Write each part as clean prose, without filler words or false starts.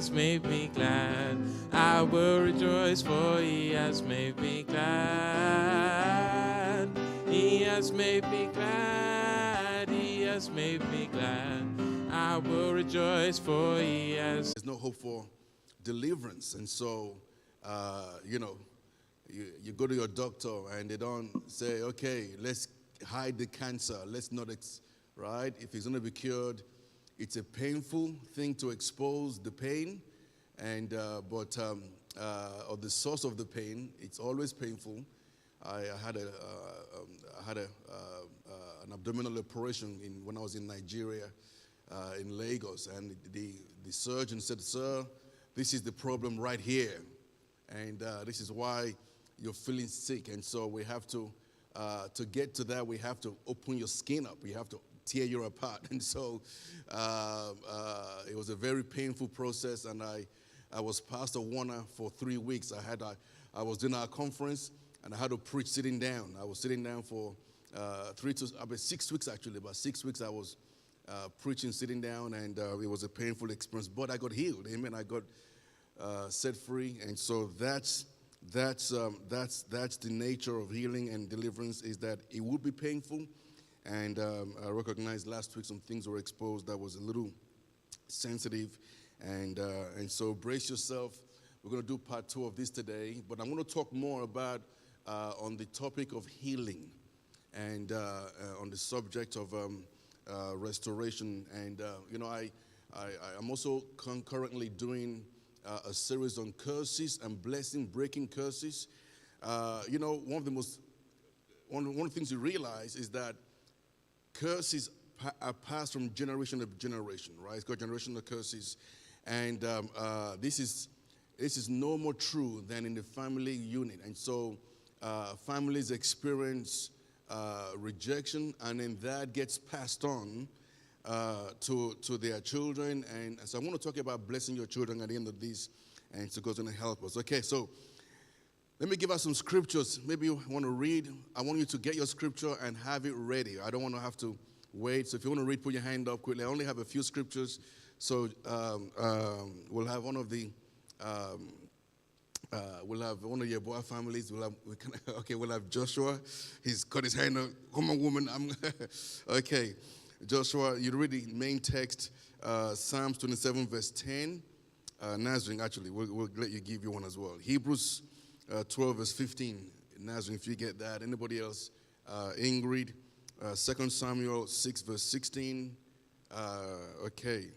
has made me glad. I will rejoice, for he has made me glad. He has made me glad. He has made me glad. I will rejoice, for he has. There's no hope for deliverance. And so, you go to your doctor and they don't say, okay, let's hide the cancer. Let's not, right? If it's going to be cured, it's a painful thing to expose the pain. And, or the source of the pain, it's always painful. I had an abdominal operation when I was in Nigeria, in Lagos, and the surgeon said, "Sir, this is the problem right here, and this is why you're feeling sick." And so we have to get to that, we have to open your skin up. We have to tear you apart. And so it was a very painful process, and I was Pastor Warner for 3 weeks. I was doing our conference, and I had to preach sitting down. I was sitting down for 6 weeks, actually. About 6 weeks I was preaching sitting down, and it was a painful experience. But I got healed. Amen. I got set free. And so that's the nature of healing and deliverance, is that it would be painful. And I recognized last week some things were exposed that was a little sensitive. And so brace yourself. We're going to do part 2 of this today. But I'm going to talk more about on the topic of healing, and on the subject of restoration. And, I'm also concurrently doing a series on curses and breaking curses. One of the things you realize is that curses are passed from generation to generation, right? It's called generational curses. And this is no more true than in the family unit. And so families experience rejection, and then that gets passed on to their children. And so I want to talk about blessing your children at the end of this, and so God's going to help us. Okay, so let me give us some scriptures. Maybe you want to read. I want you to get your scripture and have it ready. I don't want to have to wait. So if you want to read, put your hand up quickly. I only have a few scriptures. So we'll have one of the we'll have one of your boy families. We'll have Joshua. He's got his hand up. Come on, woman. Okay. Joshua, you read the main text, Psalms 27, verse 10. Nazarene, actually, we'll let you give you one as well. Hebrews 12, verse 15. Nazarene, if you get that. Anybody else? Ingrid, 2 Samuel 6, verse 16. Okay.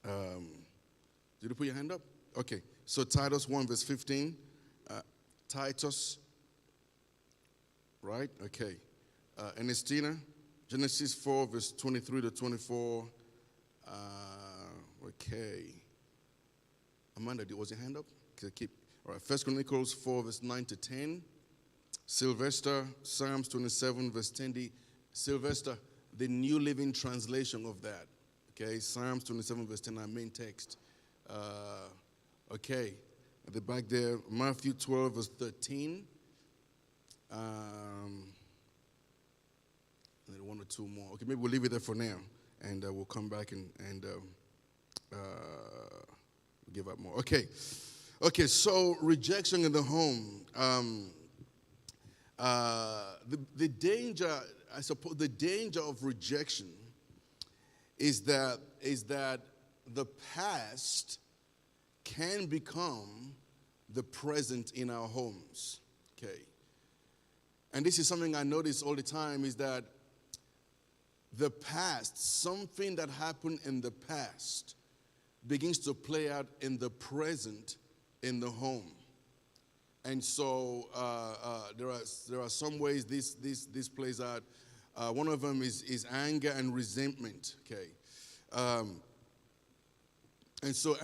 Did you put your hand up? Okay. So Titus 1, verse 15. Titus. Right? Okay. Ernestina. Genesis 4, verse 23 to 24. Okay. Amanda, was your hand up? Okay, all right. 1 Chronicles 4, verse 9 to 10. Sylvester, Psalms 27, verse 10. Sylvester, the New Living Translation of that. Okay, Psalms 27, verse 10, our main text. Okay, at the back there, Matthew 12, verse 13. And one or two more. Okay, maybe we'll leave it there for now, and we'll come back and give up more. Okay, so rejection in the home. The danger, I suppose, the danger of rejection is that the past can become the present in our homes. Okay, and this is something I notice all the time, is that the past, something that happened in the past, begins to play out in the present in the home. And so there are some ways this plays out. One of them is anger and resentment. Okay, and so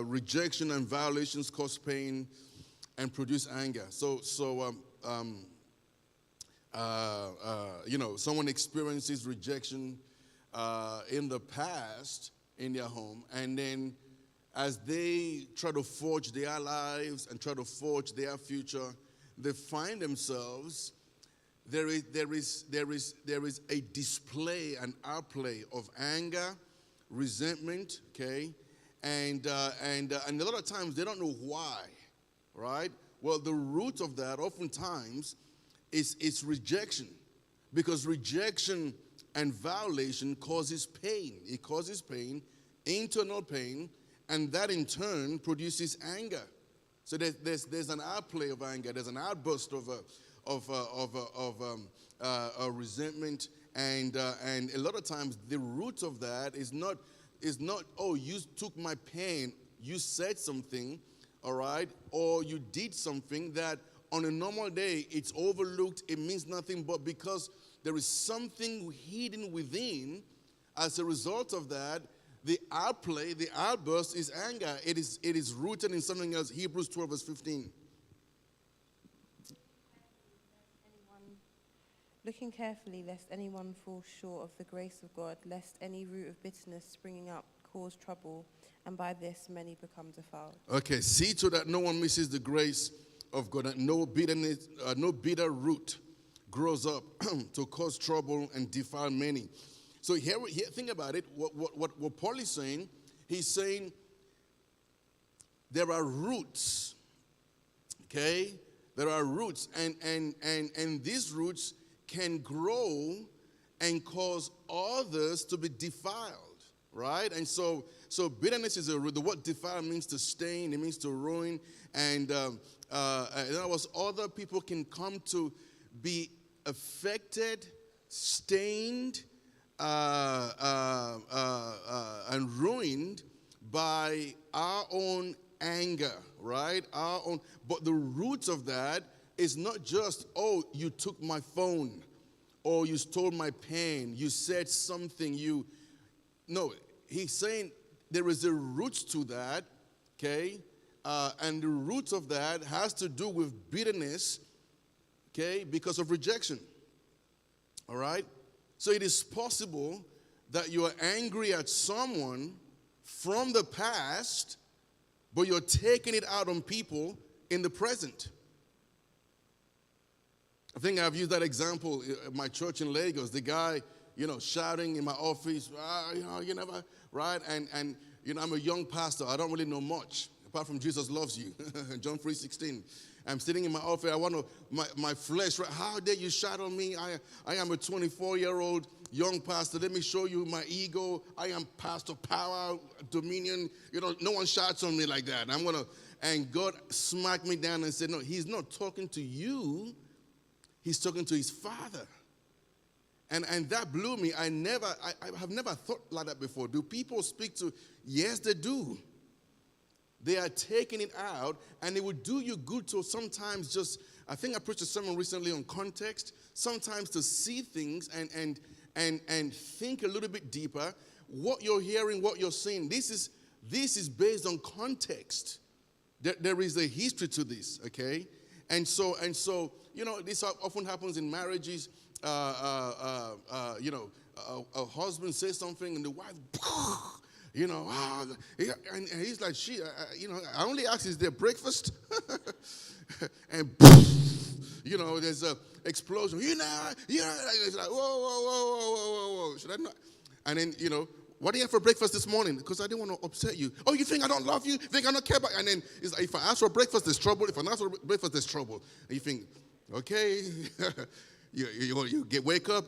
rejection and violations cause pain and produce anger. So someone experiences rejection in the past in their home, and then as they try to forge their lives and try to forge their future, they find themselves, there is a display, an outplay of anger, resentment, okay, And a lot of times they don't know why, right? Well, the root of that oftentimes is rejection, because rejection and violation causes pain. It causes pain, internal pain, and that in turn produces anger. So there's an outplay of anger. There's an outburst of resentment, and a lot of times the root of that is not, oh, you took my pain, you said something, all right, or you did something that on a normal day it's overlooked, it means nothing, but because there is something hidden within, as a result of that, the outplay, the outburst is anger. It is rooted in something else. Hebrews 12 verse 15. Looking carefully, lest anyone fall short of the grace of God, lest any root of bitterness springing up cause trouble, and by this many become defiled. Okay, see to that no one misses the grace of God, that no bitterness, no bitter root grows up to cause trouble and defile many. So here, think about it. What Paul is saying, he's saying there are roots. Okay, there are roots, and these roots can grow and cause others to be defiled, right? And so bitterness is a root. The word defile means to stain, it means to ruin, and in other words, other people can come to be affected, stained, and ruined by our own anger, right? Our own. But the roots of that is not just, oh, you took my phone, or you stole my pen, you said something, no, he's saying there is a root to that, okay? And the root of that has to do with bitterness, okay, because of rejection, all right? So it is possible that you are angry at someone from the past, but you're taking it out on people in the present. I think I've used that example at my church in Lagos. The guy, shouting in my office, you never, right? And I'm a young pastor. I don't really know much, apart from Jesus loves you, John 3:16. I'm sitting in my office. I want to, my flesh, right? How dare you shout on me? I am a 24-year-old young pastor. Let me show you my ego. I am pastor, power, dominion. No one shouts on me like that. And God smacked me down and said, no, he's not talking to you. He's talking to his Father. And that blew me. I have never thought like that before. Do people speak to? Yes, they do. They are taking it out, and it would do you good to sometimes just, I think I preached a sermon recently on context, sometimes to see things and think a little bit deeper. What you're hearing, what you're seeing, this is based on context. There is a history to this, okay? And so, this often happens in marriages. A husband says something, and the wife, and he's like, I only asked, is there breakfast? And there's a explosion. It's like, whoa. Should I not? And then, what do you have for breakfast this morning? Because I didn't want to upset you. Oh, you think I don't love you? You think I don't care about you? And then it's like, if I ask for breakfast, there's trouble. If I ask for breakfast, there's trouble. And you think, okay, you wake up.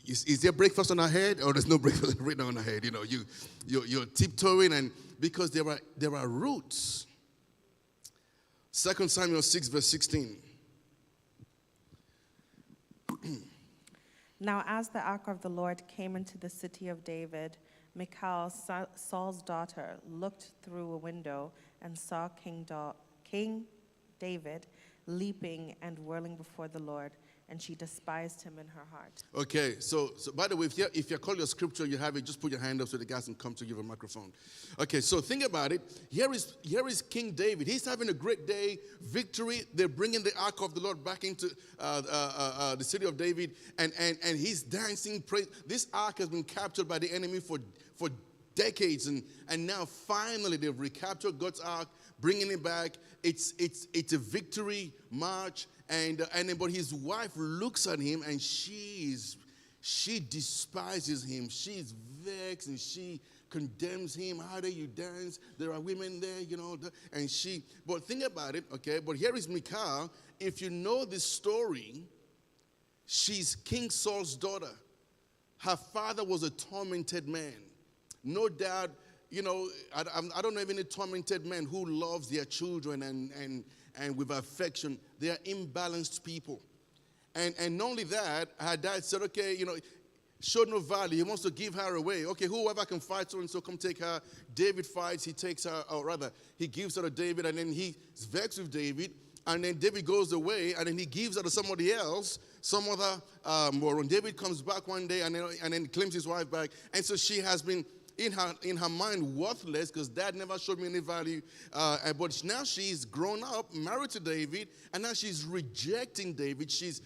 Is there breakfast on our head, or there's no breakfast written on our head? You're tiptoeing, and because there are roots. 2 Samuel 6 verse 16. Now, as the ark of the Lord came into the city of David, Michal, Saul's daughter, looked through a window and saw King David leaping and whirling before the Lord, and she despised him in her heart. Okay, so by the way, if you call your scripture, you have it, just put your hand up so the guys can come to give a microphone. Okay, so think about it. Here is King David. He's having a great day, victory. They're bringing the ark of the Lord back into the city of David, and he's dancing. This ark has been captured by the enemy for decades, and now finally they've recaptured God's ark, bringing it back. It's a victory march. But his wife looks at him, and she's She despises him. She's vexed and she condemns him. How do you dance? There are women there, and but think about it, okay? But here is Michal. If you know this story, she's King Saul's daughter. Her father was a tormented man. No doubt, I don't know of any tormented men who loves their children and with affection. They are imbalanced people. And not only that, her dad said, okay, showed no value. He wants to give her away. Okay, whoever can fight her, and so come take her. David fights. He takes her, or rather, he gives her to David, and then he's vexed with David. And then David goes away, and then he gives her to somebody else, some other moron. David comes back one day, and then claims his wife back. And so she has been, in her mind, worthless, because dad never showed me any value. But now she's grown up, married to David, and now she's rejecting David. She's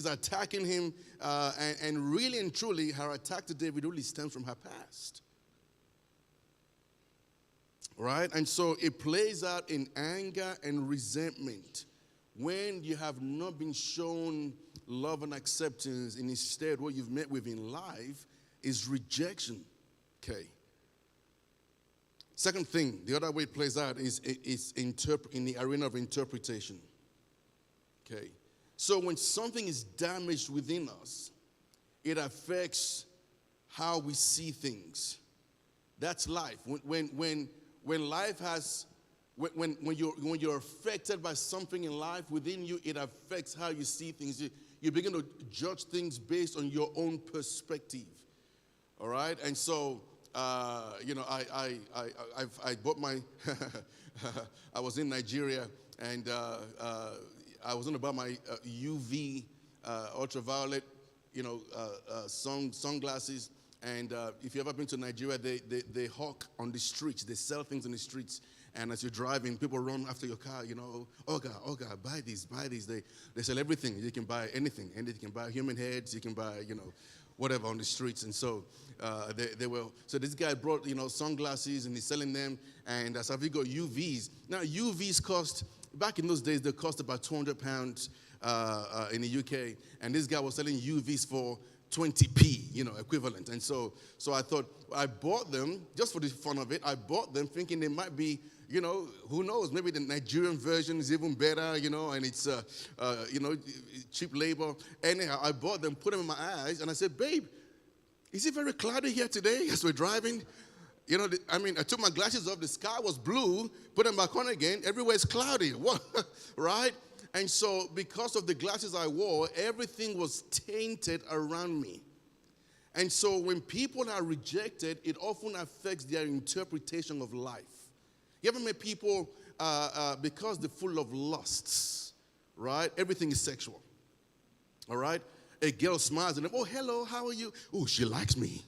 attacking him, and really and truly, her attack to David really stems from her past. Right? And so it plays out in anger and resentment. When you have not been shown love and acceptance, and instead what you've met with in life is rejection. Okay. Second thing, the other way it plays out is in the arena of interpretation. Okay. So when something is damaged within us, it affects how we see things. That's life. When life has, when you're affected by something in life within you, it affects how you see things. You begin to judge things based on your own perspective. All right, and so I bought my. I was in Nigeria, and I was going to buy my UV ultraviolet, sunglasses. And if you've ever been to Nigeria, they hawk on the streets. They sell things on the streets. And as you're driving, people run after your car, Oga, buy these. They sell everything. You can buy anything. And you can buy human heads. You can buy, whatever on the streets. And so so this guy brought, sunglasses, and he's selling them. And so we got UVs. Now, UVs cost, back in those days, they cost about £200 in the UK. And this guy was selling UVs for 20p, equivalent. And so I thought, I bought them just for the fun of it. I bought them thinking they might be, who knows, maybe the Nigerian version is even better, and it's, cheap labor. Anyhow, I bought them, put them in my eyes, and I said, babe, is it very cloudy here today as we're driving? I took my glasses off, the sky was blue, put them back on again, everywhere's cloudy. What? Right? And so because of the glasses I wore, everything was tainted around me. And so when people are rejected, it often affects their interpretation of life. You ever met people, because they're full of lusts, right? Everything is sexual, all right? A girl smiles at them, oh, hello, how are you? Oh, she likes me.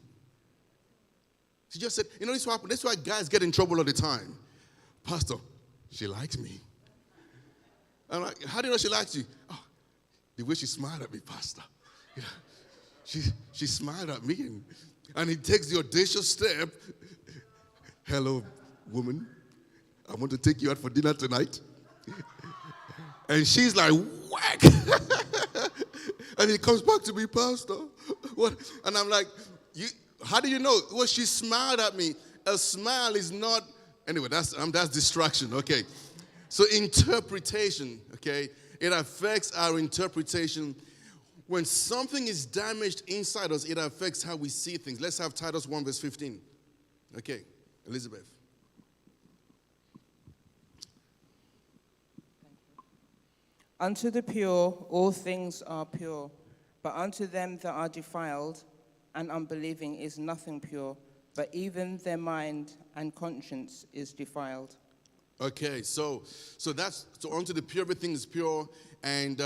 She just said, this is what happened. That's why guys get in trouble all the time. Pastor, she likes me. I'm like, how do you know she likes you? Oh, the way she smiled at me, Pastor. She smiled at me, and he takes the audacious step. Hello, woman. I want to take you out for dinner tonight. And she's like, whack. And he comes back to me, Pastor. What? And I'm like, how do you know? Well, she smiled at me. A smile is not, anyway, that's distraction, okay. So interpretation, okay, it affects our interpretation. When something is damaged inside us, it affects how we see things. Let's have Titus 1 verse 15. Okay, Elizabeth. Unto the pure all things are pure, but unto them that are defiled and unbelieving is nothing pure, but even their mind and conscience is defiled. Okay, so unto the pure, everything is pure, and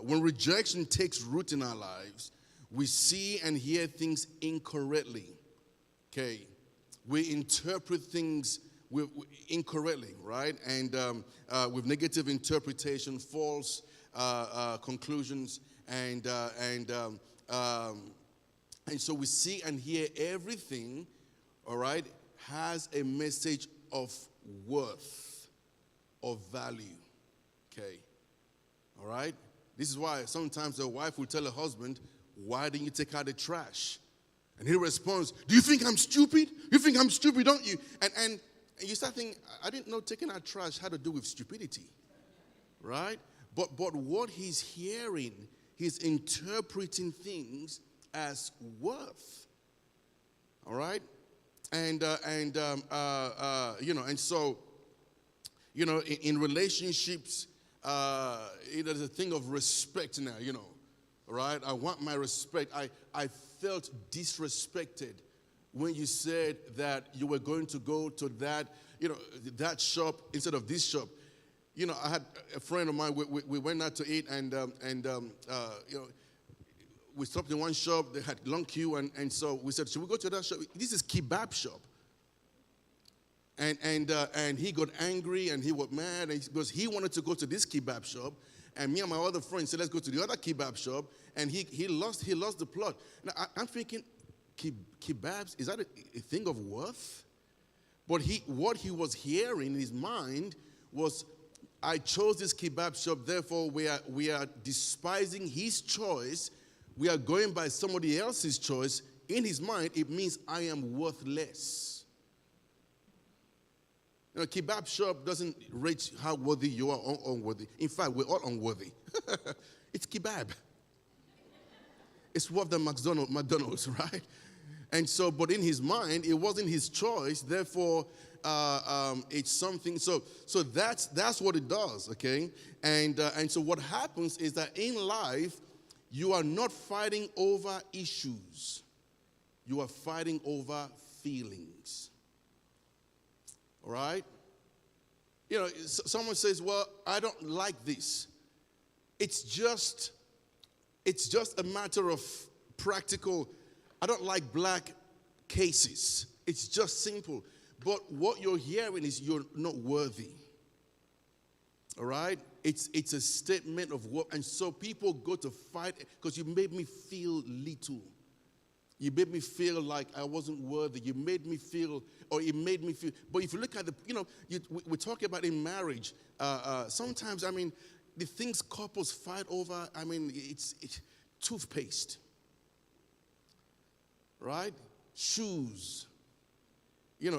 when rejection takes root in our lives, we see and hear things incorrectly. Okay, we interpret things incorrectly, right? And with negative interpretation, false conclusions, and so we see and hear everything, all right, has a message of worth, of value, okay, all right? This is why sometimes a wife will tell her husband, why didn't you take out the trash? And he responds, do you think I'm stupid? You think I'm stupid, don't you? And you start thinking, I didn't know taking out trash had to do with stupidity, right? But what he's hearing, he's interpreting things as worth, all right? And so, in relationships, there's a thing of respect now, right? I want my respect. I felt disrespected when you said that you were going to go to that, that shop instead of this shop. I had a friend of mine, we went out to eat and we stopped in one shop, they had long queue, and so we said, should we go to that shop? This is kebab shop. And he got angry and he was mad because he wanted to go to this kebab shop, and me and my other friend said, let's go to the other kebab shop, and he lost the plot. Now I'm thinking, kebabs, is that a thing of worth? But what he was hearing in his mind was, I chose this kebab shop, therefore we are despising his choice. We are going by somebody else's choice. In his mind, it means I am worthless. Kebab shop doesn't rate how worthy you are or unworthy. In fact, we're all unworthy. It's kebab. It's worse than McDonald's, right? And so, but in his mind, it wasn't his choice. Therefore, it's something. So that's what it does, okay? And so what happens is that in life, you are not fighting over issues. You are fighting over feelings. All right? Someone says, well, I don't like this. It's just a matter of practical. I don't like black cases. It's just simple. But what you're hearing is you're not worthy. All right? It's a statement of what, and so people go to fight because you made me feel little. You made me feel like I wasn't worthy. You made me feel, or it made me feel. But if you look at we're talking about in marriage. Sometimes, the things couples fight over, it's toothpaste, right? Shoes, and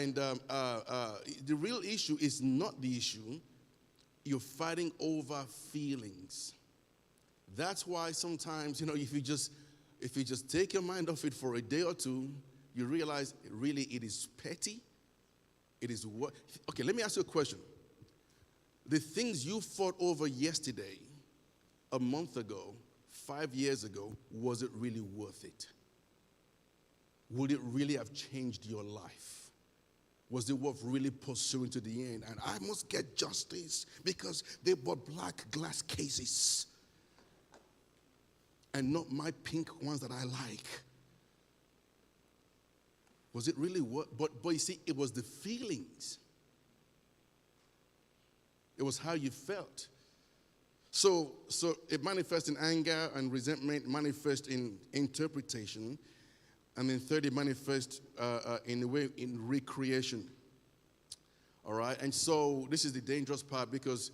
the real issue is not the issue. You're fighting over feelings. That's why sometimes, if you just take your mind off it for a day or two, you realize really it is petty. It is what? Okay, let me ask you a question. The things you fought over yesterday, a month ago, 5 years ago, was it really worth it? Would it really have changed your life? Was it worth really pursuing to the end? And I must get justice because they bought black glass cases and not my pink ones that I like. Was it really worth? But you see, it was the feelings. It was how you felt. So it manifests in anger, and resentment manifests in interpretation, and then third, it manifests in a way in recreation. All right, and so this is the dangerous part, because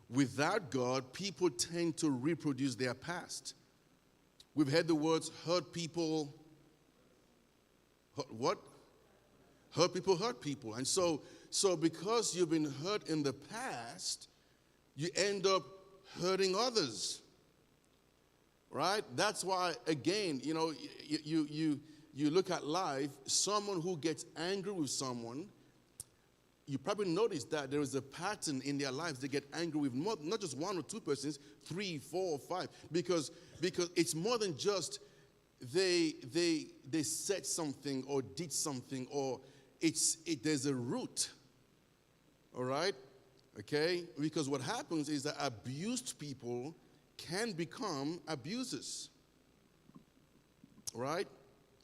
without God, people tend to reproduce their past. We've heard the words hurt people. What? Hurt people. And so because you've been hurt in the past, you end up hurting others. Right? That's why, again, you look at life, someone who gets angry with someone, you probably notice that there is a pattern in their lives. They get angry with not just one or two persons, 3, 4, 5, because it's more than just they said something or did something, or there's a root. All right? Okay? Because what happens is that abused people can become abusers. Right?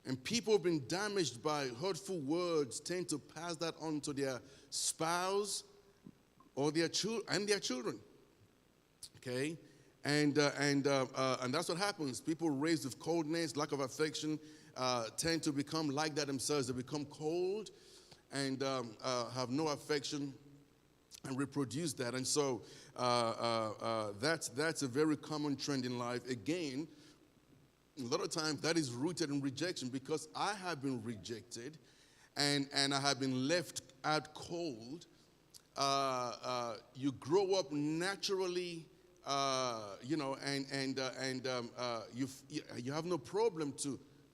And people who've been damaged by hurtful words tend to pass that on to their spouse or their children. Okay? And that's what happens. People raised with coldness, lack of affection, tend to become like that themselves. They become cold and have no affection and reproduce that. And so that's a very common trend in life. Again, a lot of times that is rooted in rejection, because I have been rejected and I have been left out cold. You grow up naturally, you have no problem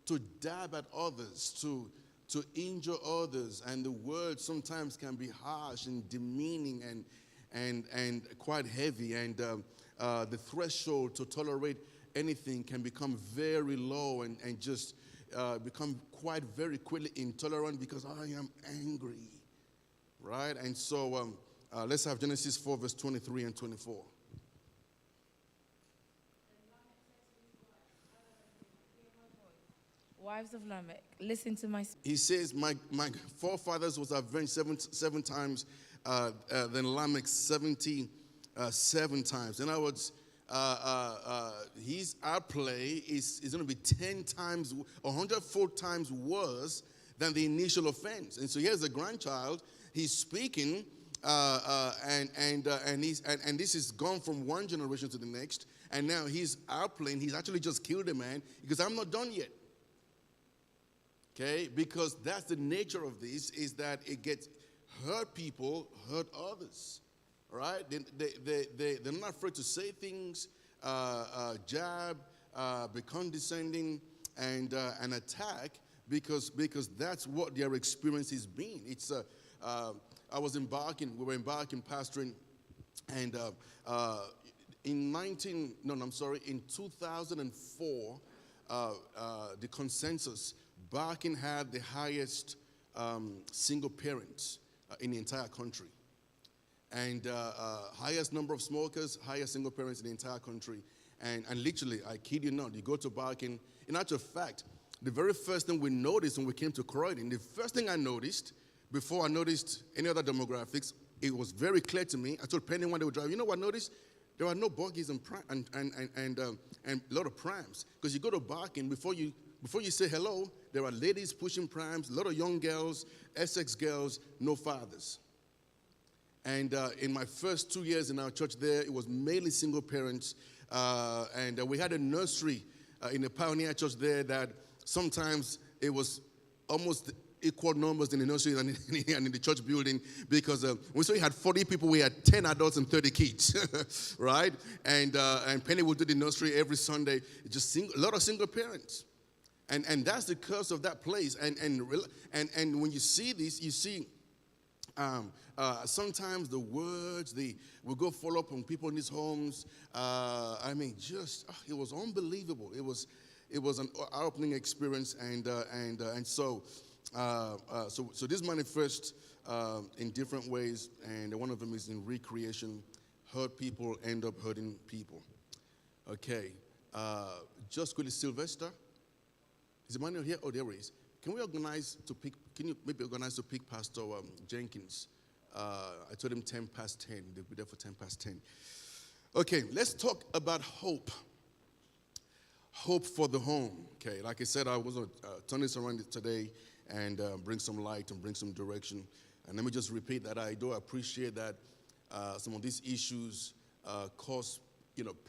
to dab at others, to injure others, and the words sometimes can be harsh and demeaning and quite heavy, and the threshold to tolerate anything can become very low and just become quite very quickly intolerant because I am angry, right? And so let's have Genesis 4, verse 23 and 24. Wives of Lamech, listen to my speech. He says, my forefathers was avenged seven times, then Lamech 77 times. In other words, his outplay is going to be 10 times, 100-fold times worse than the initial offense. And so here's a grandchild. He's speaking, and this is gone from one generation to the next. And now he's outplaying. He's actually just killed a man because I'm not done yet. Okay, because that's the nature of this, is that it gets hurt people, hurt others, right? They're not afraid to say things, jab, be condescending, and attack, because that's what their experience has been. It's we were embarking pastoring, and in 2004, the consensus, Barking had the highest single parents in the entire country. And highest number of smokers, highest single parents in the entire country. And literally, I kid you not, you go to Barking. In actual fact, the very first thing we noticed when we came to Croydon, the first thing I noticed, before I noticed any other demographics, it was very clear to me. I told Penny one day we drive, you know what I noticed? There were no buggies and a lot of prams. Because you go to Barking, before you say hello, there are ladies pushing prams, a lot of young girls, Essex girls, no fathers. And in my first 2 years in our church there, it was mainly single parents. And we had a nursery in the Pioneer Church there that sometimes it was almost equal numbers in the nursery and in the church building, because we saw we had 40 people, we had 10 adults and 30 kids, right? And Penny would do the nursery every Sunday, just a lot of single parents. And that's the curse of that place. And when you see this, you see sometimes the words, we go follow up on people in these homes. It was unbelievable. It was an eye-opening experience, and so this manifests in different ways, and one of them is in recreation. Hurt people end up hurting people. Okay, just quickly, Sylvester. Is Emmanuel here? Oh, there he is. Can you maybe organize to pick Pastor Jenkins? I told him 10 past 10. They'll be there for 10 past 10. Okay, let's talk about hope. Hope for the home. Okay, like I said, I was going to turn this around today and bring some light and bring some direction. And let me just repeat that I do appreciate that some of these issues cause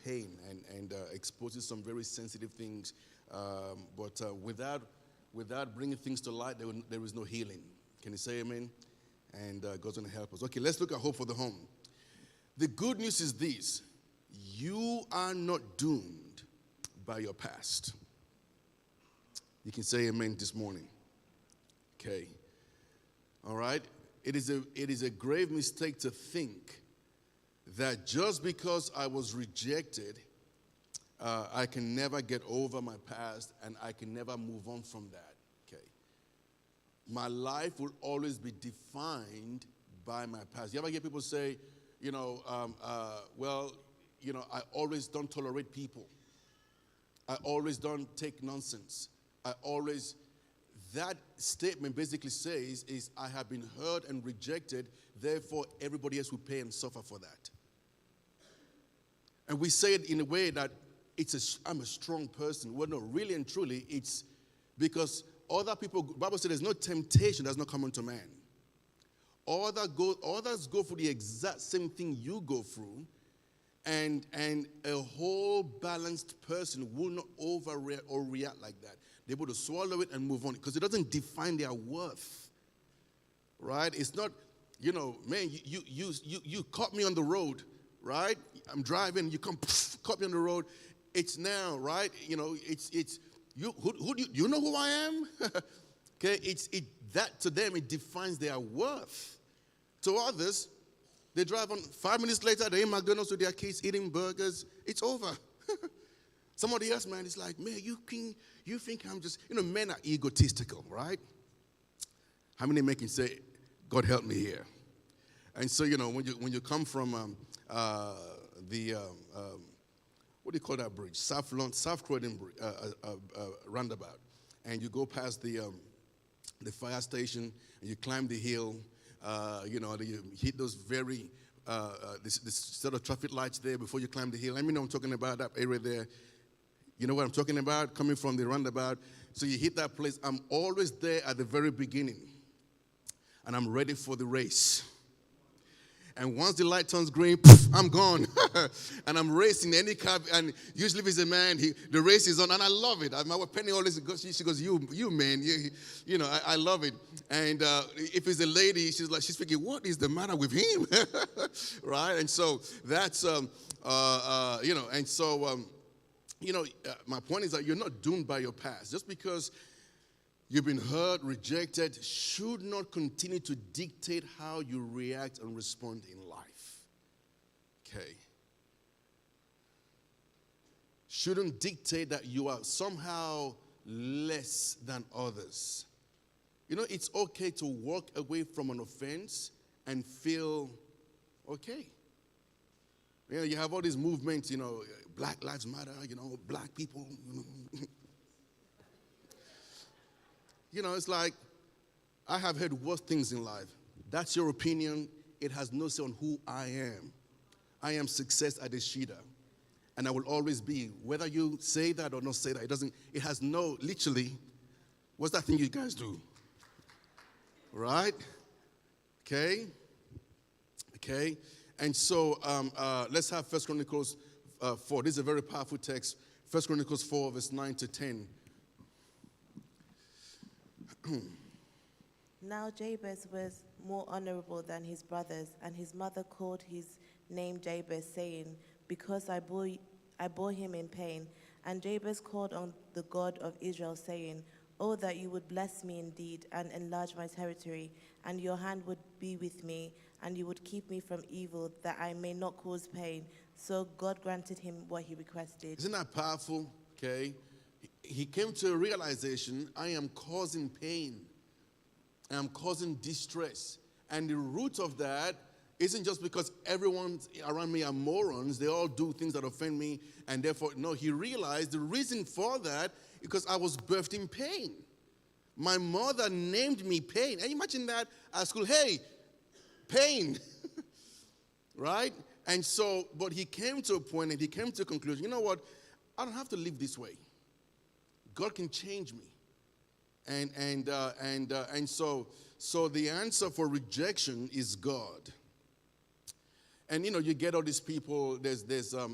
pain and exposes some very sensitive things. But without bringing things to light, there is no healing. Can you say amen? And God's going to help us. Okay, let's look at hope for the home. The good news is this: you are not doomed by your past. You can say amen this morning. Okay. All right. It is a grave mistake to think that just because I was rejected, I can never get over my past and I can never move on from that. Okay. My life will always be defined by my past. You ever hear people say, I always don't tolerate people. I always don't take nonsense. That statement basically says is I have been hurt and rejected, therefore everybody else will pay and suffer for that. And we say it in a way that I'm a strong person. Well, no, really and truly, it's because other people, the Bible says there's no temptation that's not common to man. Others go through the exact same thing you go through, And a whole balanced person will not overreact or react like that. They're able to swallow it and move on because it doesn't define their worth. Right? It's not, man, you caught me on the road, right? I'm driving, you come, caught me on the road. It's now, right? It's you. Who do you know who I am? Okay, that to them it defines their worth. To others, they drive on 5 minutes later, they're in McDonald's with their kids eating burgers. It's over. Somebody else, man, is like, man, you think I'm just, men are egotistical, right? How many men can say, God help me here? And so, when you come from what do you call that bridge? South Croydon roundabout, and you go past the fire station, and you climb the hill. You hit those very this sort of traffic lights there before you climb the hill. Let me know I'm talking about that area there. You know what I'm talking about? Coming from the roundabout. So you hit that place. I'm always there at the very beginning, and I'm ready for the race. And once the light turns green, I'm gone. And I'm racing any car. And usually if it's a man, the race is on. And I love it. My Penny always goes, she goes, you man. I love it. And if it's a lady, she's thinking, what is the matter with him? Right? And so that's, my point is that you're not doomed by your past. Just because you've been hurt, rejected, should not continue to dictate how you react and respond in life. Okay. Shouldn't dictate that you are somehow less than others. It's okay to walk away from an offense and feel okay. You have all these movements, Black Lives Matter, black people, it's like, I have heard worse things in life. That's your opinion. It has no say on who I am. I am success at Adeshida. And I will always be. Whether you say that or not say that, it has no, literally, what's that thing you guys do? Right? Okay? And so, let's have 1 Chronicles 4. This is a very powerful text. 1 Chronicles 4, verse 9 to 10. Now Jabez was more honorable than his brothers, and his mother called his name Jabez, saying, because I bore him in pain. And Jabez called on the God of Israel, saying, oh, that you would bless me indeed, and enlarge my territory, and your hand would be with me, and you would keep me from evil, that I may not cause pain. So God granted him what he requested. Isn't that powerful? Okay. He came to a realization, I am causing pain. I am causing distress. And the root of that isn't just because everyone around me are morons. They all do things that offend me. And therefore, no, he realized the reason for that is because I was birthed in pain. My mother named me pain. And imagine that at school, hey, pain. Right? And so, but he came to a point and he came to a conclusion, you know what? I don't have to live this way. God can change me. And so the answer for rejection is God. And you get all these people. There's a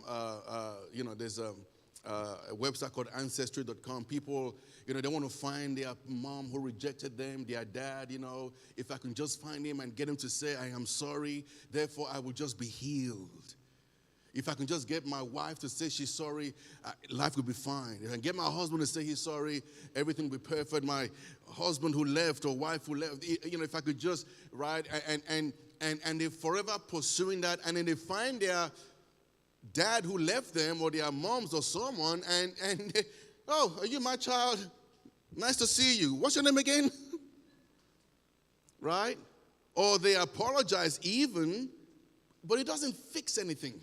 website called Ancestry.com. People, they want to find their mom who rejected them, their dad. If I can just find him and get him to say, I am sorry, therefore I will just be healed. If I can just get my wife to say she's sorry, life will be fine. If I can get my husband to say he's sorry, everything will be perfect. My husband who left or wife who left, if I could just, right? And they're forever pursuing that. And then they find their dad who left them or their moms or someone and they, oh, are you my child? Nice to see you. What's your name again? Right? Or they apologize even, but it doesn't fix anything.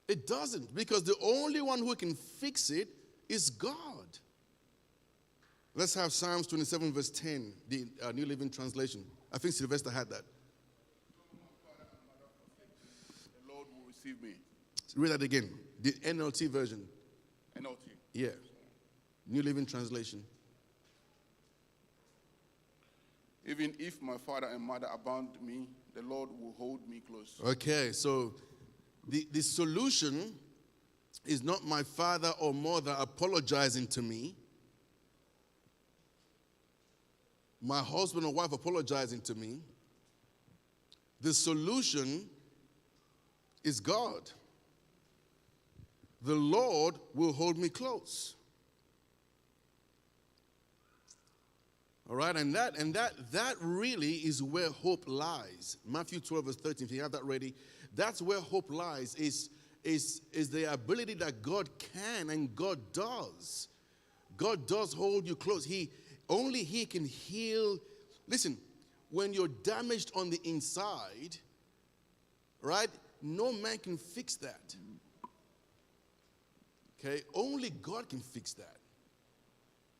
It doesn't, because the only one who can fix it is God. Let's have Psalms 27 verse 10, the New Living Translation. I think Sylvester had that. The Lord will receive me. Read that again. The NLT version. NLT. Yeah. New Living Translation. Even if my father and mother abandon me, the Lord will hold me close. Okay, so The solution is not my father or mother apologizing to me, my husband or wife apologizing to me. The solution is God. The Lord will hold me close. All right, and that really is where hope lies. Matthew 12, verse 13, if you have that ready, that's where hope lies, is the ability that God can and God does. God does hold you close. Only He can heal. Listen, when you're damaged on the inside, right, no man can fix that. Okay, only God can fix that.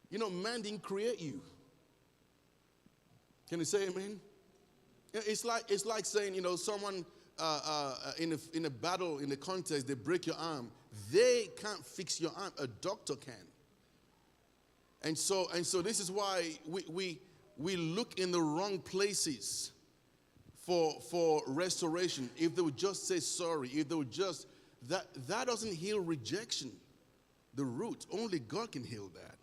You know, man didn't create you. Can you say amen? It's like saying, you know, someone in a battle, in a contest, they break your arm. They can't fix your arm. A doctor can. And so this is why we look in the wrong places for restoration. If they would just say sorry, if they would just, that doesn't heal rejection. The root, only God can heal that.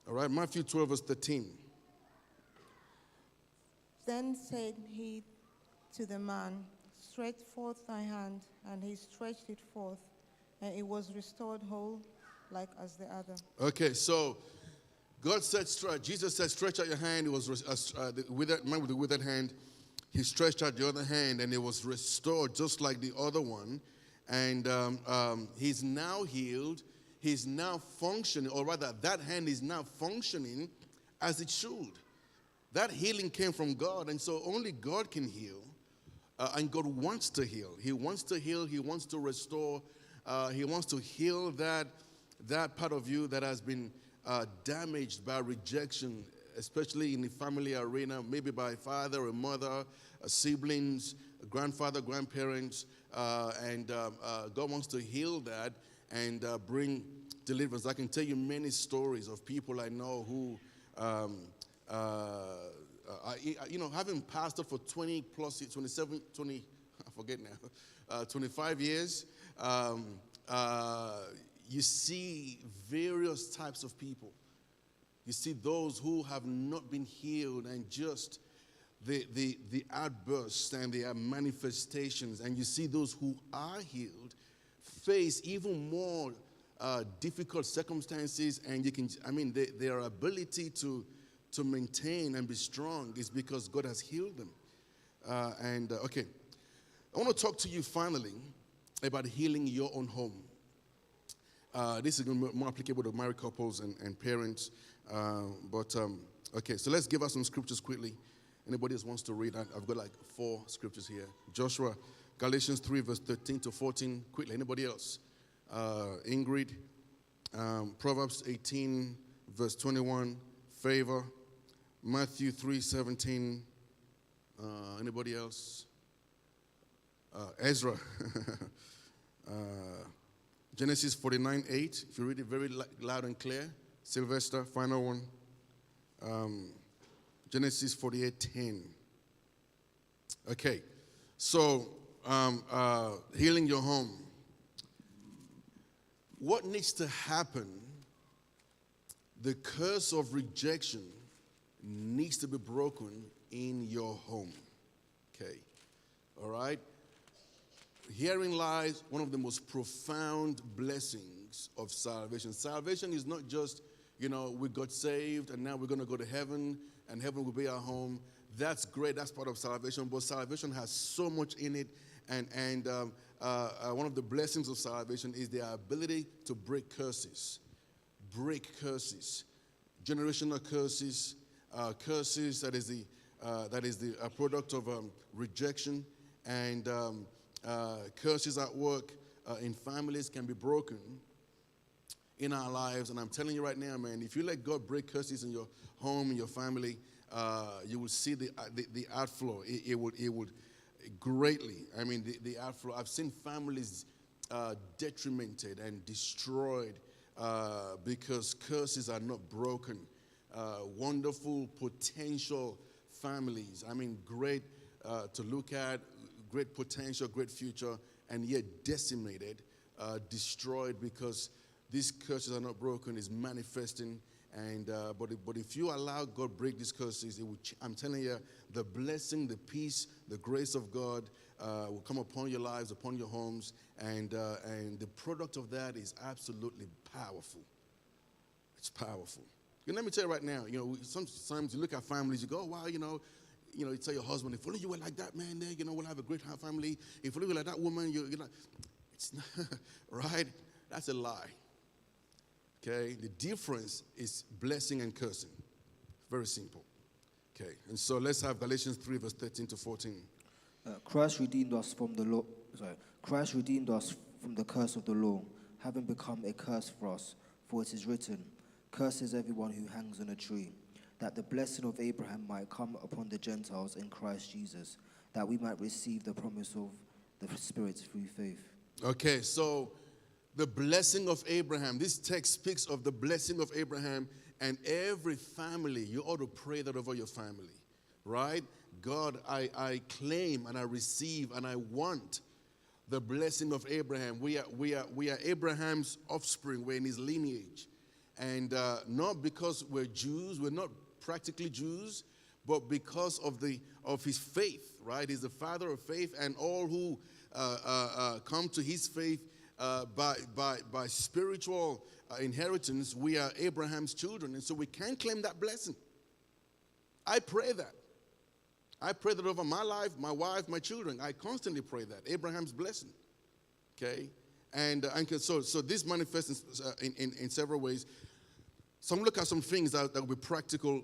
All right, Matthew 12, verse 13. Then said he to the man, stretch forth thy hand. And he stretched it forth, and it was restored whole, like as the other. Okay, so God said, Jesus said, stretch out your hand. It was the man with the withered hand. He stretched out the other hand, and it was restored just like the other one. And he's now healed. He's now functioning, or rather, that hand is now functioning as it should. That healing came from God, and so only God can heal. And God wants to heal. He wants to heal. He wants to restore. He wants to heal that part of you that has been damaged by rejection, especially in the family arena, maybe by father or mother, siblings, grandfather, grandparents. And God wants to heal that and bring deliverance. I can tell you many stories of people I know who, having pastored for 20 plus, 27, 20, I forget now, 25 years, you see various types of people. You see those who have not been healed and just the outbursts and the manifestations. And you see those who are healed face even more difficult circumstances. And their ability to maintain and be strong is because God has healed them. Okay, I want to talk to you finally about healing your own home. This is more applicable to married couples and parents. Okay, so let's give us some scriptures quickly. Anybody else wants to read? I've got like 4 scriptures here. Joshua, Galatians 3, verse 13 to 14. Quickly, anybody else? Ingrid, Proverbs 18, verse 21. Favor, Matthew 3, 17. Anybody else? Ezra. Genesis 49, 8. If you read it very loud and clear. Sylvester, final one. Genesis 48, 10. Okay, so healing your home. What needs to happen? The curse of rejection needs to be broken in your home. Okay, all right? Herein lies one of the most profound blessings of salvation. Salvation is not just, we got saved and now we're going to go to heaven and heaven will be our home. That's great. That's part of salvation. But salvation has so much in it. And one of the blessings of salvation is the ability to break curses. Break curses. Generational curses. Curses that is the product of rejection. And curses at work in families can be broken in our lives. And I'm telling you right now, man, if you let God break curses in your home, in your family, you will see the outflow. It would greatly. I mean, the outflow. I've seen families detrimented and destroyed because curses are not broken. Wonderful potential families. I mean, great to look at, great potential, great future, and yet decimated, destroyed, because these curses are not broken, is manifesting. And but if you allow God break these curses, it will I'm telling you, the blessing, the peace, the grace of God will come upon your lives, upon your homes, and the product of that is absolutely powerful. It's powerful. Let me tell you right now, sometimes you look at families, you go, oh, wow, you tell your husband, if only you were like that man there, we'll have a great family. If only you were like that woman, it's not, right? That's a lie. Okay, the difference is blessing and cursing. Very simple. Okay, and so let's have Galatians 3, verse 13 to 14. Christ redeemed us from the law. Christ redeemed us from the curse of the law, having become a curse for us. For it is written, "Cursed is everyone who hangs on a tree," that the blessing of Abraham might come upon the Gentiles in Christ Jesus, that we might receive the promise of the Spirit through faith. Okay, so the blessing of Abraham. This text speaks of the blessing of Abraham, and every family, you ought to pray that over your family, right? God, I claim and I receive and I want the blessing of Abraham. We are Abraham's offspring. We're in his lineage. And not because we're Jews, we're not practically Jews, but because of his faith, right? He's the father of faith, and all who come to his faith by spiritual inheritance, we are Abraham's children, and so we can claim that blessing. I pray that. I pray that over my life, my wife, my children. I constantly pray that. Abraham's blessing. Okay? And so this manifests in several ways. So I'm going to look at some things that will be practical.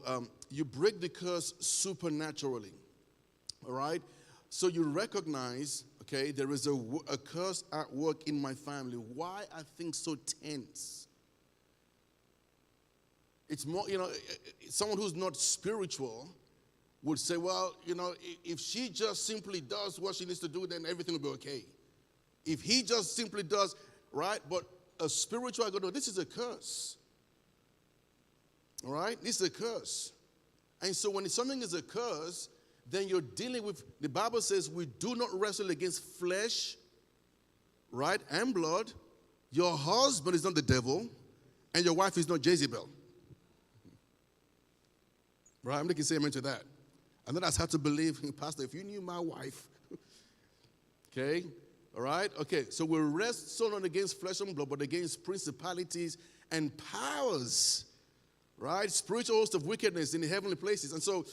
You break the curse supernaturally. All right? So you recognize, okay, there is a curse at work in my family. Why are things so tense? It's more, someone who's not spiritual would say, well, if she just simply does what she needs to do, then everything will be okay. If he just simply does, right? But a spiritual, this is a curse. All right? This is a curse. And so when something is a curse, then you're dealing with, the Bible says, we do not wrestle against flesh, right, and blood. Your husband is not the devil, and your wife is not Jezebel. Right? I'm making say amen to that. And then I had to believe, Pastor, if you knew my wife. Okay? All right? Okay, so we wrestle not against flesh and blood, but against principalities and powers. Right? Spiritual host of wickedness in the heavenly places. And so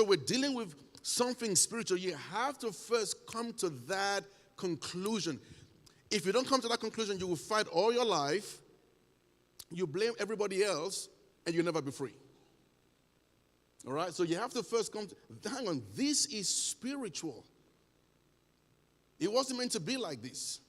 we're dealing with something spiritual. You have to first come to that conclusion. If you don't come to that conclusion, you will fight all your life. You blame everybody else, and you'll never be free. All right? So you have to first come to, hang on, this is spiritual. It wasn't meant to be like this.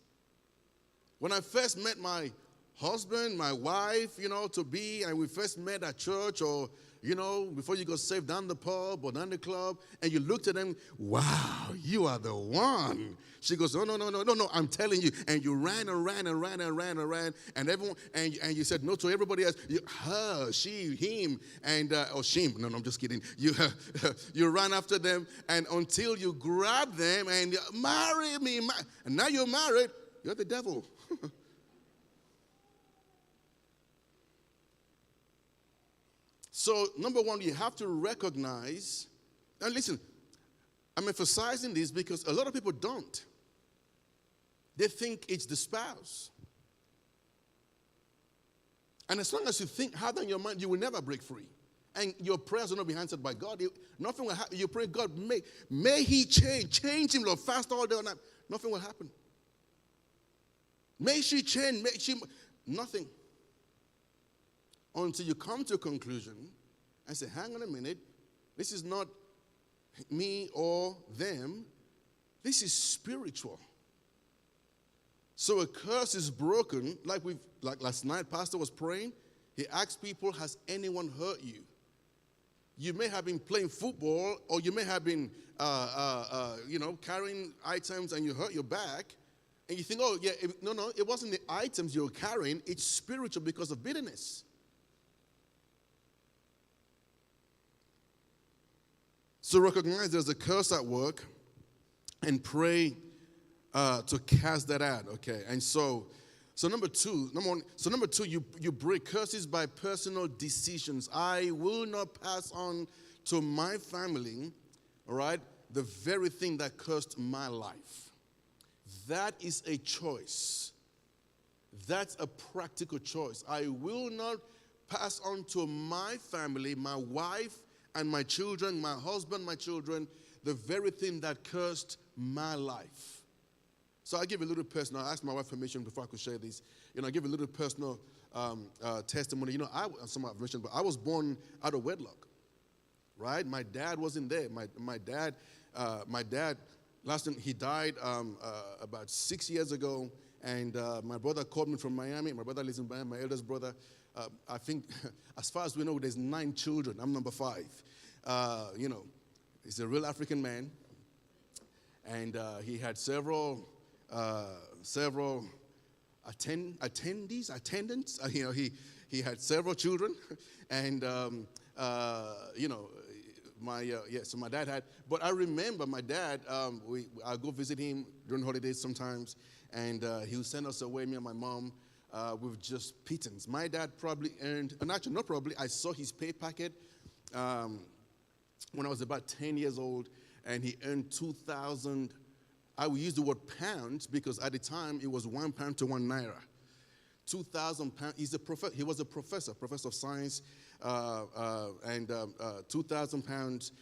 When I first met my husband, my wife, to be, and we first met at church, or, before you got saved, down the pub or down the club, and you looked at them, wow, you are the one. She goes, no, I'm telling you. And you ran, and everyone, and you said no to everybody else. Her, she, him, and, or shim. No, I'm just kidding. You ran after them, and until you grabbed them and marry me, and now you're married, you're the devil. So, number one, you have to recognize, and listen, I'm emphasizing this because a lot of people don't. They think it's the spouse. And as long as you have that in your mind, you will never break free. And your prayers will not be answered by God. Nothing will happen. You pray, God, may he change him, Lord, fast all day or night. Nothing will happen. May she change, nothing. Until you come to a conclusion and say, hang on a minute, this is not me or them, this is spiritual. So a curse is broken, like last night, Pastor was praying. He asked people, has anyone hurt you? You may have been playing football, or you may have been, carrying items and you hurt your back. And you think, oh, yeah, no, it wasn't the items you were carrying. It's spiritual because of bitterness. So recognize there's a curse at work and pray to cast that out. Okay, and so number two, you break curses by personal decisions. I will not pass on to my family, all right, the very thing that cursed my life. That is a choice. That's a practical choice. I will not pass on to my family, my wife and my children, my husband, my children, the very thing that cursed my life. So I give a little personal, I asked my wife permission before I could share this. I give a little personal testimony. Someone I've mentioned, but I was born out of wedlock, right? My dad wasn't there. My dad, last time he died about 6 years ago, and my brother called me from Miami. My brother lives in Miami, my eldest brother. I think, as far as we know, there's 9 children. I'm number 5. He's a real African man, and he had several attendants. He had several children, and so my dad had. But I remember my dad. I go visit him during holidays sometimes, and he would send us away, me and my mom, with just pittance. My dad probably earned, and actually not probably, I saw his pay packet when I was about 10 years old, and he earned 2,000. I will use the word pounds because at the time it was 1 pound to 1 naira. 2,000 pounds. He was a professor of science, and 2,000 pounds.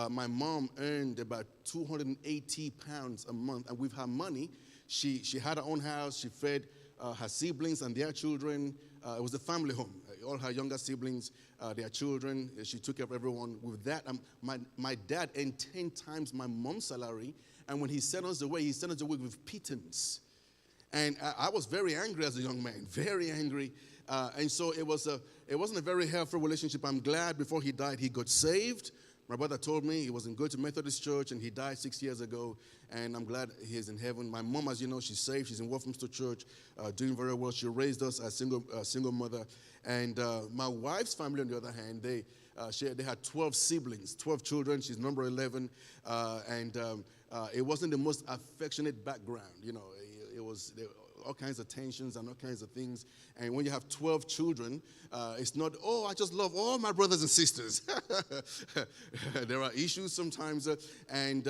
My mom earned about 280 pounds a month, and with her money, she had her own house. She fed her siblings and their children. It was a family home. All her younger siblings, their children. She took care of everyone. With that, my dad earned 10 times my mom's salary. And when he sent us away with pittance. And I was very angry as a young man, very angry. And so it wasn't a very helpful relationship. I'm glad before he died, he got saved. My brother told me he wasn't going to Methodist Church, and he died 6 years ago. And I'm glad he's in heaven. My mom, as you know, she's saved. She's in Westminster Church, doing very well. She raised us as single mother. And my wife's family, on the other hand, they had 12 siblings, 12 children. She's number 11. It wasn't the most affectionate background. It was all kinds of tensions and all kinds of things. And when you have 12 children, it's not, I just love all my brothers and sisters. There are issues sometimes. And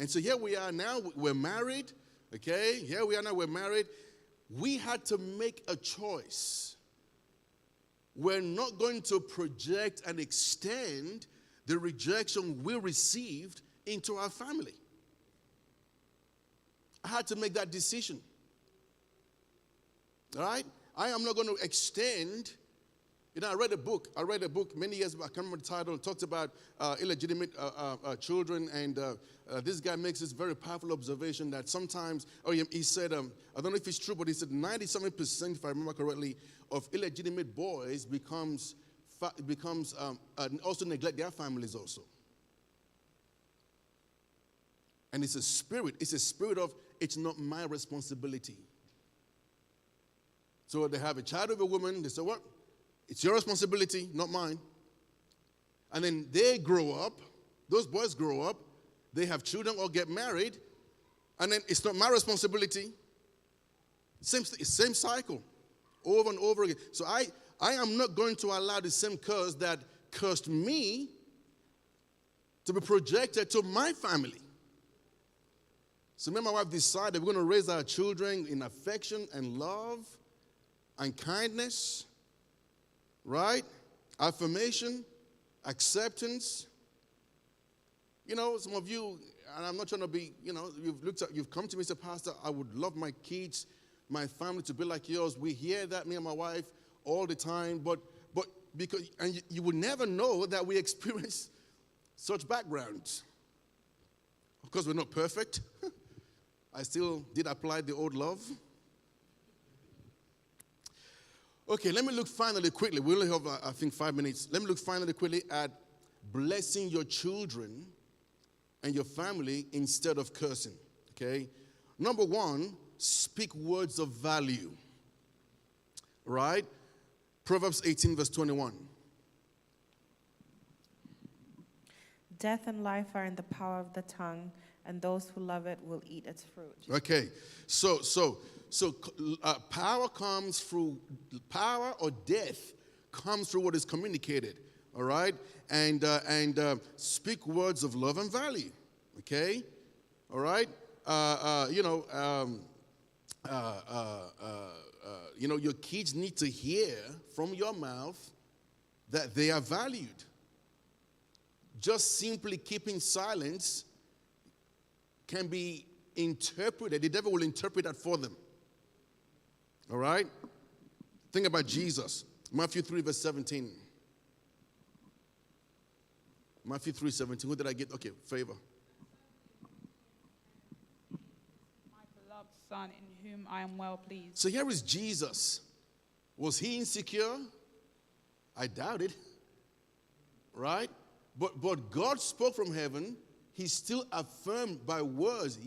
so here we are now. We're married. Okay? Here we are now. We're married. We had to make a choice. We're not going to project and extend the rejection we received into our family. I had to make that decision. All right? I am not going to extend. I read a book many years back. I can't remember the title. It talks about illegitimate children. And this guy makes this very powerful observation that sometimes, he said, I don't know if it's true, but he said 97%, if I remember correctly, of illegitimate boys also neglect their families also. And it's a spirit. It's a spirit of, it's not my responsibility. So they have a child with a woman. They say, what? It's your responsibility, not mine. And then they grow up. Those boys grow up. They have children or get married. And then it's not my responsibility. Same cycle. Over and over again. So I am not going to allow the same curse that cursed me to be projected to my family. So me and my wife decided we're going to raise our children in affection and love and kindness, right? Affirmation, acceptance. Some of you, and I'm not trying to be, you've come to me and said, Pastor, I would love my kids, my family to be like yours. We hear that, me and my wife, all the time, but because, and you would never know that we experience such backgrounds. Of course, we're not perfect. I still did apply the old love. Okay, let me look finally quickly. We only have, I think, 5 minutes. Let me look finally quickly at blessing your children and your family instead of cursing. Okay? Number 1, speak words of value. Right? Proverbs 18, verse 21. Death and life are in the power of the tongue, and those who love it will eat its fruit. Okay, so power comes through, power or death comes through what is communicated, all right? And speak words of love and value, okay? All right? Your kids need to hear from your mouth that they are valued. Just simply keeping silence can be interpreted. The devil will interpret that for them. All right? Think about Jesus. Matthew 3, verse 17. Matthew 3, 17. Who did I get? Okay, favor. My beloved Son, in whom I am well pleased. So here is Jesus. Was he insecure? I doubt it. Right? But God spoke from heaven. He still affirmed by words,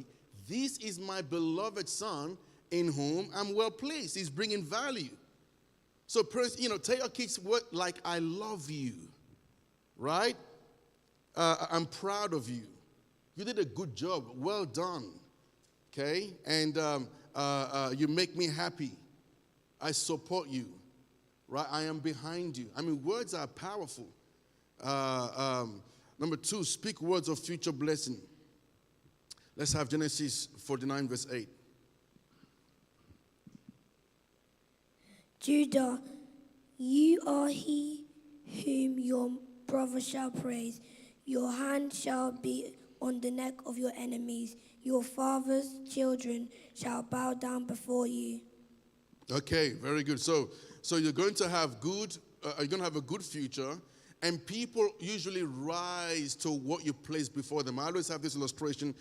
this is my beloved Son in whom I'm well pleased. He's bringing value. So, tell your kids like, I love you. Right? I'm proud of you. You did a good job. Well done. Okay? And you make me happy. I support you. Right? I am behind you. I mean, words are powerful. Number 2, speak words of future blessing. Let's have Genesis 49, verse 8. Judah, you are he whom your brother shall praise. Your hand shall be on the neck of your enemies. Your father's children shall bow down before you. Okay, very good. So you're going to have a good future. And people usually rise to what you place before them. I always have this illustration,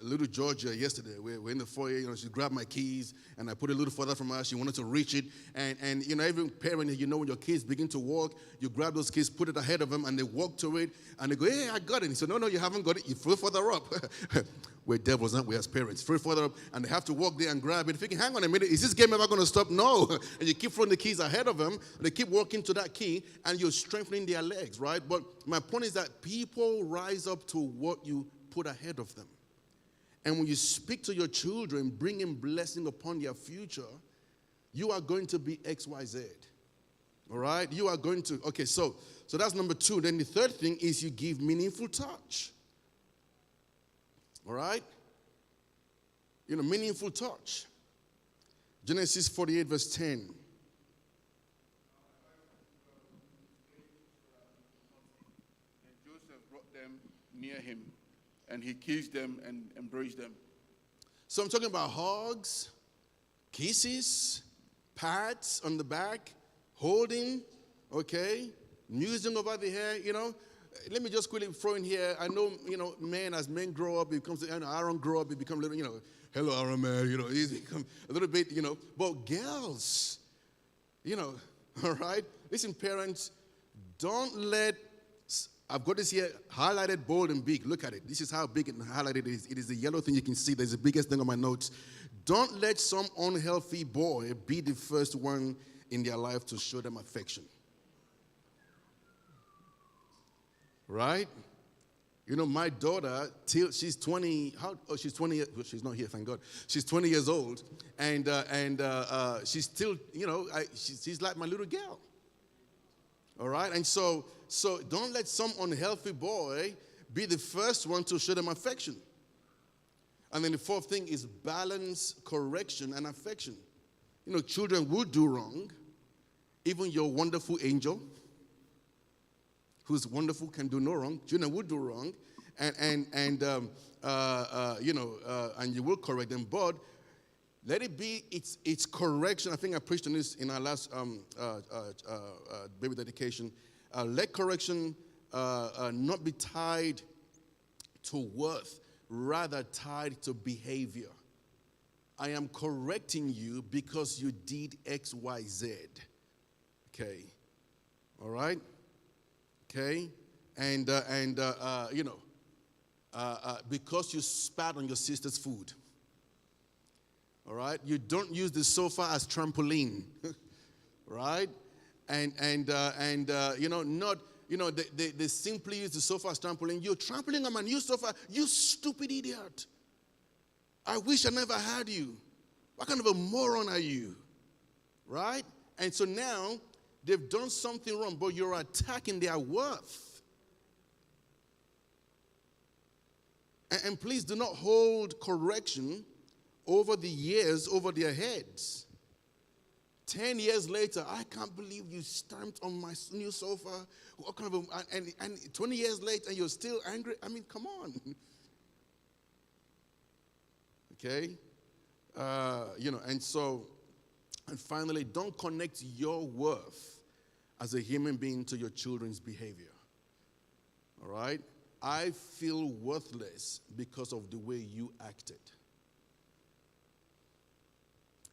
little Georgia yesterday. We're in the foyer, she grabbed my keys, and I put it a little further from her. She wanted to reach it. And every parent, when your kids begin to walk, you grab those keys, put it ahead of them, and they walk to it, and they go, hey, I got it. And he said, no, you haven't got it. You throw it further up. We're devils, aren't we, as parents? Throw it further up, and they have to walk there and grab it. If you can hang on a minute, is this game ever going to stop? No. And you keep throwing the keys ahead of them, and they keep walking to that key, and you're strengthening their legs, right? But my point is that people rise up to what you put ahead of them. And when you speak to your children, bringing blessing upon their future, you are going to be X, Y, Z. All right? You are going to, okay, so that's number 2. Then the third thing is you give meaningful touch. All right? Meaningful touch. Genesis 48, verse 10. And Joseph brought them near him, and he kissed them and embraced them. So I'm talking about hugs, kisses, pats on the back, holding, okay, musing over the hair, Let me just quickly throw in here. I know, men, as men grow up, it becomes, Aaron grow up, it becomes a little, hello, Aaron, man, he's become a little bit, But girls, all right? Listen, parents, don't let, I've got this here highlighted, bold, and big. Look at it. This is how big and highlighted it is. It is the yellow thing you can see. There's the biggest thing on my notes. Don't let some unhealthy boy be the first one in their life to show them affection. Right? My daughter, till she's 20, she's 20, well, she's not here, thank God. She's 20 years old, and she's still, she's like my little girl. All right? And so don't let some unhealthy boy be the first one to show them affection. And then the fourth thing is balance, correction, and affection. Children will do wrong. Even your wonderful angel, who's wonderful, can do no wrong. Children will do wrong, and you will correct them. But let it be its correction. I think I preached on this in our last baby dedication. Let correction not be tied to worth, rather tied to behavior. I am correcting you because you did X, Y, Z. Okay, all right. Okay, and because you spat on your sister's food. All right, you don't use the sofa as trampoline, right? And not they simply use the sofa as trampoline. You're trampling on my new sofa, you stupid idiot. I wish I never had you. What kind of a moron are you? Right? And so now, they've done something wrong, but you're attacking their worth. And please do not hold correction over the years, over their heads. 10 years later, I can't believe you stamped on my new sofa. What kind of and 20 years later, you're still angry? I mean, come on. Okay? And finally, don't connect your worth as a human being to your children's behavior. All right? I feel worthless because of the way you acted.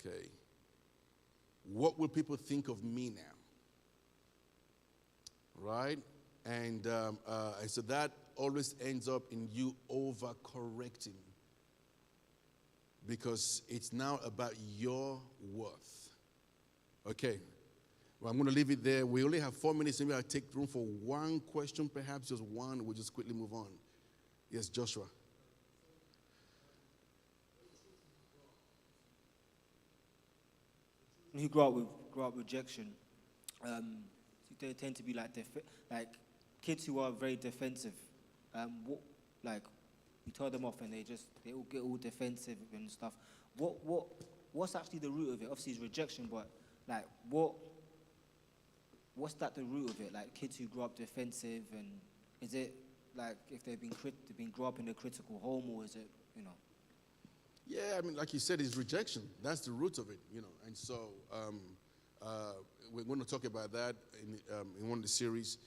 Okay? What will people think of me now? Right? And so that always ends up in you overcorrecting, because it's now about your worth. Okay. Well, I'm going to leave it there. We only have 4 minutes. Maybe I'll take room for one question, perhaps just one. We'll just quickly move on. Yes, Joshua. Who grew up rejection, they tend to be like kids who are very defensive. You tell them off and they all get all defensive and stuff. What's actually the root of it? Obviously, it's rejection, but what's the root of it? Like kids who grow up defensive, and is it like if they've been grow up in a critical home, or is it Yeah, I mean, like you said, it's rejection. That's the root of it, And so we're going to talk about that in one of the series.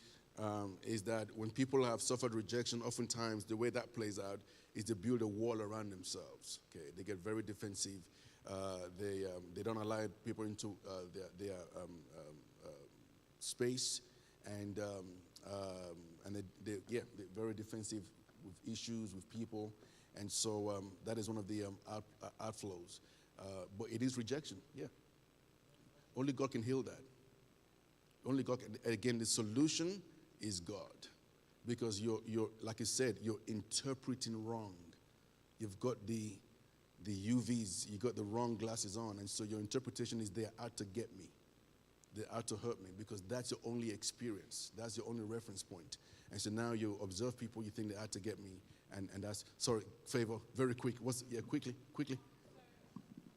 Is that when people have suffered rejection, oftentimes the way that plays out is they build a wall around themselves. Okay, they get very defensive. They don't allow people into their space, and they're very defensive with issues with people, and so that is one of the outflows. But it is rejection. Yeah, only God can heal that. Only God can. Again, the solution is God, because you're like I said, you're interpreting wrong. You've got the UVs, you got the wrong glasses on, and so your interpretation is they're out to get me, they're out to hurt me, because that's your only experience, that's your only reference point. And so now you observe people, you think they're out to get me, and that's Favor, very quick. Quickly.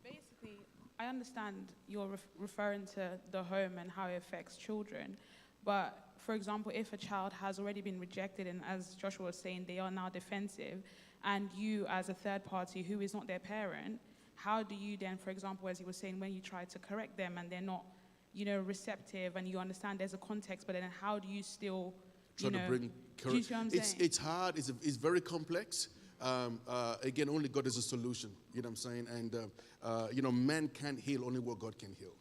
Basically, I understand you're referring to the home and how it affects children, but for example, if a child has already been rejected, and as Joshua was saying, they are now defensive, and you as a third party who is not their parent, how do you then, for example, as he was saying, when you try to correct them and they're not, receptive, and you understand there's a context, but then how do you still, try to bring do you see what I'm saying? It's hard, it's very complex. Again, only God is a solution, you know what I'm saying? And, man can't heal, only what God can heal.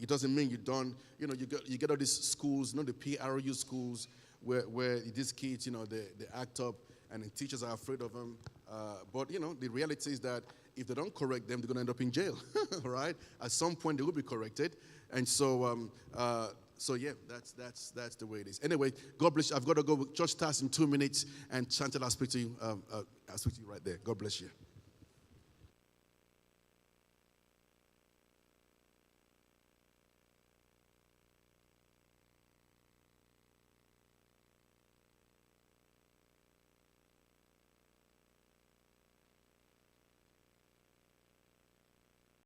It doesn't mean you don't, you get all these schools, the PRU schools where these kids, they act up and the teachers are afraid of them. But, the reality is that if they don't correct them, they're going to end up in jail, right? At some point, they will be corrected. And so, that's the way it is. Anyway, God bless you. I've got to go. Church starts in 2 minutes, and Chantal, I'll speak to you right there. God bless you.